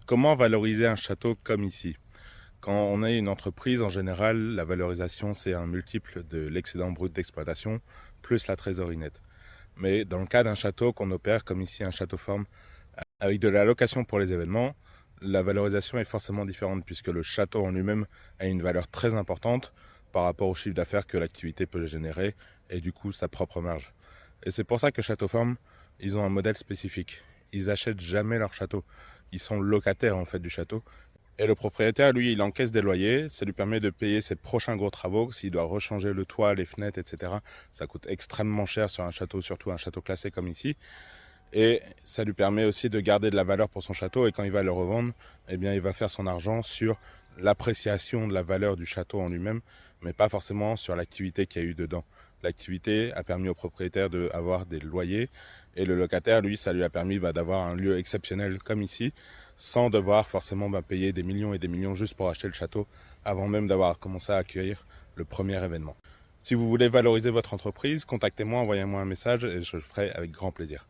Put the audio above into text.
Comment valoriser un château comme ici? Quand on est une entreprise, en général, la valorisation, c'est un multiple de l'excédent brut d'exploitation plus la trésorerie nette. Mais dans le cas d'un château qu'on opère, comme ici un château forme, avec de la location pour les événements, la valorisation est forcément différente puisque le château en lui-même a une valeur très importante par rapport au chiffre d'affaires que l'activité peut générer et du coup sa propre marge. Et c'est pour ça que Château Forme, ils ont un modèle spécifique. Ils achètent jamais leur château. Ils sont locataires en fait du château. Et le propriétaire, lui, il encaisse des loyers. Ça lui permet de payer ses prochains gros travaux. S'il doit rechanger le toit, les fenêtres, etc., ça coûte extrêmement cher sur un château, surtout un château classé comme ici. Et ça lui permet aussi de garder de la valeur pour son château. Et quand il va le revendre, eh bien, il va faire son argent sur l'appréciation de la valeur du château en lui-même, mais pas forcément sur l'activité qu'il y a eu dedans. L'activité a permis au propriétaire d'avoir des loyers et le locataire, lui, ça lui a permis d'avoir un lieu exceptionnel comme ici, sans devoir forcément payer des millions et des millions juste pour acheter le château avant même d'avoir commencé à accueillir le premier événement. Si vous voulez valoriser votre entreprise, contactez-moi, envoyez-moi un message et je le ferai avec grand plaisir.